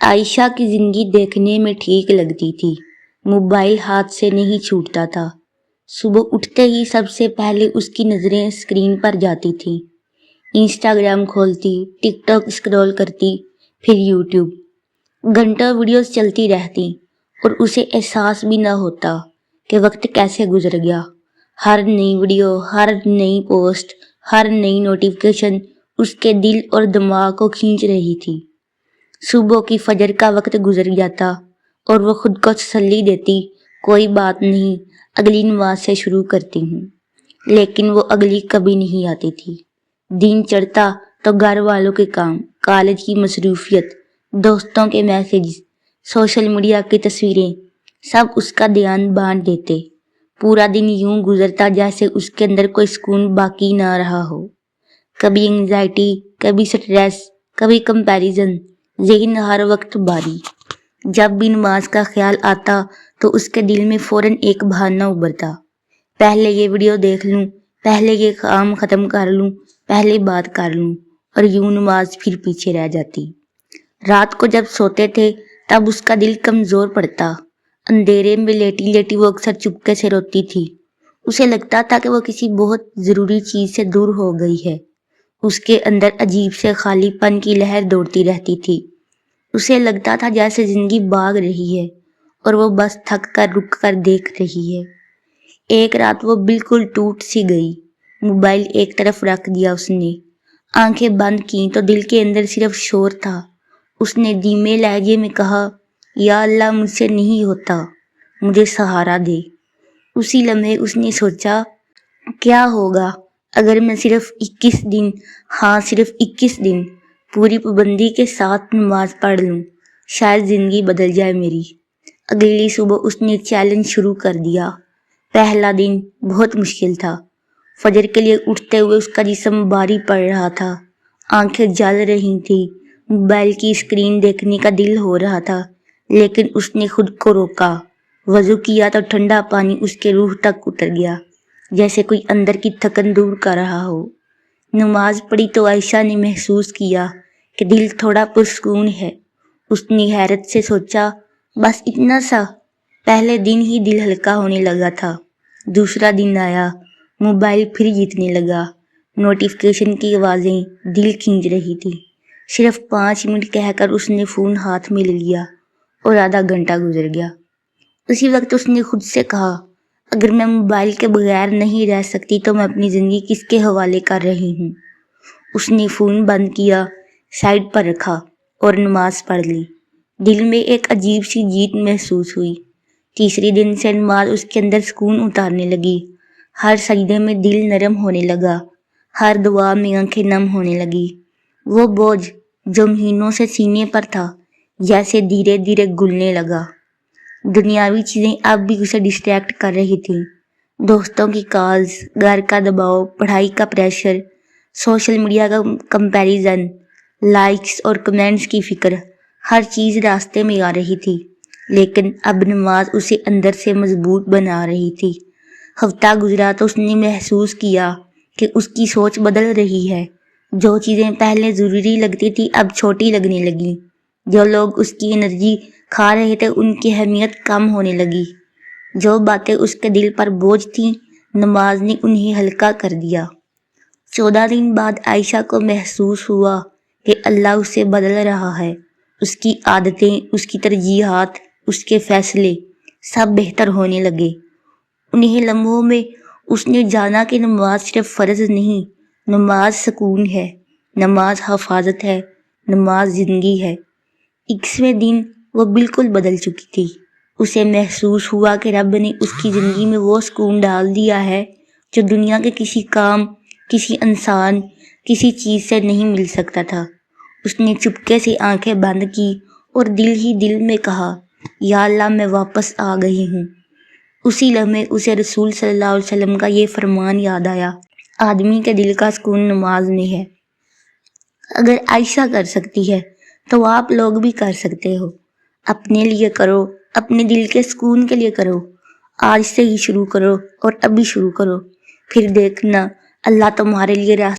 عائشہ کی زندگی دیکھنے میں ٹھیک لگتی تھی، موبائل ہاتھ سے نہیں چھوٹتا تھا۔ صبح اٹھتے ہی سب سے پہلے اس کی نظریں اسکرین پر جاتی تھیں۔ انسٹاگرام کھولتی، ٹک ٹاک اسکرول کرتی، پھر یوٹیوب۔ گھنٹوں ویڈیوز چلتی رہتی اور اسے احساس بھی نہ ہوتا کہ وقت کیسے گزر گیا۔ ہر نئی ویڈیو، ہر نئی پوسٹ، ہر نئی نوٹیفیکیشن اس کے دل اور دماغ کو کھینچ رہی تھی۔ صبح کی فجر کا وقت گزر جاتا اور وہ خود کو تسلی دیتی، کوئی بات نہیں، اگلی نماز سے شروع کرتی ہوں۔ لیکن وہ اگلی کبھی نہیں آتی تھی۔ دن چڑھتا تو گھر والوں کے کام، کالج کی مصروفیت، دوستوں کے میسیجز، سوشل میڈیا کی تصویریں، سب اس کا دھیان بانٹ دیتے۔ پورا دن یوں گزرتا جیسے اس کے اندر کوئی سکون باقی نہ رہا ہو۔ کبھی انگزائٹی، کبھی سٹریس، کبھی کمپیریزن، ذہن ہر وقت باری۔ جب بھی نماز کا خیال آتا تو اس کے دل میں فوراً ایک بہانہ ابھرتا، پہلے یہ ویڈیو دیکھ لوں، پہلے یہ کام ختم کر لوں، پہلے بات کر لوں، اور یوں نماز پھر پیچھے رہ جاتی۔ رات کو جب سوتے تھے تب اس کا دل کمزور پڑتا۔ اندھیرے میں لیٹی لیٹی وہ اکثر چپکے سے روتی تھی۔ اسے لگتا تھا کہ وہ کسی بہت ضروری چیز سے دور ہو گئی ہے۔ اس کے اندر عجیب سے خالی پن کی لہر دوڑتی رہتی تھی۔ اسے لگتا تھا جیسے زندگی بھاگ رہی ہے اور وہ بس تھک کر رک کر دیکھ رہی ہے۔ ایک رات وہ بالکل ٹوٹ سی گئی۔ موبائل ایک طرف رکھ دیا اس نے، آنکھیں بند کیں تو دل کے اندر صرف شور تھا۔ اس نے دھیمے لہجے میں کہا، یا اللہ، مجھ سے نہیں ہوتا، مجھے سہارا دے۔ اسی لمحے اس نے سوچا، کیا ہوگا اگر میں صرف 21 دن، ہاں صرف 21 دن پوری پابندی کے ساتھ نماز پڑھ لوں، شاید زندگی بدل جائے میری۔ اگلی صبح اس نے چیلنج شروع کر دیا۔ پہلا دن بہت مشکل تھا۔ فجر کے لیے اٹھتے ہوئے اس کا جسم بھاری پڑ رہا تھا، آنکھیں جل رہی تھیں، موبائل کی اسکرین دیکھنے کا دل ہو رہا تھا، لیکن اس نے خود کو روکا۔ وضو کیا تو ٹھنڈا پانی اس کے روح تک اتر گیا، جیسے کوئی اندر کی تھکن دور کر رہا ہو۔ نماز پڑھی تو عائشہ نے محسوس کیا کہ دل تھوڑا پرسکون ہے۔ اس نے حیرت سے سوچا، بس اتنا سا؟ پہلے دن ہی دل ہلکا ہونے لگا تھا۔ دوسرا دن آیا، موبائل پھر جیتنے لگا۔ نوٹیفیکیشن کی آوازیں دل کھینچ رہی تھی۔ صرف 5 منٹ کہہ کر اس نے فون ہاتھ میں لے لیا اور آدھا گھنٹہ گزر گیا۔ اسی وقت اس نے خود سے کہا، اگر میں موبائل کے بغیر نہیں رہ سکتی تو میں اپنی زندگی کس کے حوالے کر رہی ہوں؟ اس نے فون بند کیا، سائیڈ پر رکھا اور نماز پڑھ لی۔ دل میں ایک عجیب سی جیت محسوس ہوئی۔ تیسری دن سے نماز اس کے اندر سکون اتارنے لگی۔ ہر سجدے میں دل نرم ہونے لگا، ہر دعا میں آنکھیں نم ہونے لگی۔ وہ بوجھ جو مہینوں سے سینے پر تھا، جیسے دھیرے دھیرے گلنے لگا۔ دنیاوی چیزیں اب بھی اسے ڈسٹریکٹ کر رہی تھیں۔ دوستوں کی کالز، گھر کا دباؤ، پڑھائی کا پریشر، سوشل میڈیا کا کمپیریزن، لائکس اور کمنٹس کی فکر، ہر چیز راستے میں آ رہی تھی، لیکن اب نماز اسے اندر سے مضبوط بنا رہی تھی۔ ہفتہ گزرا تو اس نے محسوس کیا کہ اس کی سوچ بدل رہی ہے۔ جو چیزیں پہلے ضروری لگتی تھی اب چھوٹی لگنے لگی۔ جو لوگ اس کی انرجی کھا رہے تھے ان کی اہمیت کم ہونے لگی۔ جو باتیں اس کے دل پر بوجھ تھیں، نماز نے انہیں ہلکا کر دیا۔ 14 دن بعد عائشہ کو محسوس ہوا کہ اللہ اسے بدل رہا ہے۔ اس کی عادتیں، اس کی ترجیحات، اس کے فیصلے سب بہتر ہونے لگے۔ انہیں لمحوں میں اس نے جانا کہ نماز صرف فرض نہیں، نماز سکون ہے، نماز حفاظت ہے، نماز زندگی ہے۔ 21ویں دن وہ بالکل بدل چکی تھی۔ اسے محسوس ہوا کہ رب نے اس کی زندگی میں وہ سکون ڈال دیا ہے جو دنیا کے کسی کام، کسی انسان، کسی چیز سے نہیں مل سکتا تھا۔ اس نے چپکے سے آنکھیں بند کی اور دل ہی دل میں کہا، یا اللہ، میں واپس آ گئی ہوں۔ اسی لمحے اسے رسول صلی اللہ علیہ وسلم کا یہ فرمان یاد آیا، آدمی کے دل کا سکون نماز میں ہے۔ اگر عائشہ کر سکتی ہے تو آپ لوگ بھی کر سکتے ہو۔ اپنے لیے کرو، اپنے دل کے سکون کے لیے کرو۔ آج سے ہی شروع کرو اور ابھی شروع کرو، پھر دیکھنا اللہ تمہارے لیے راستہ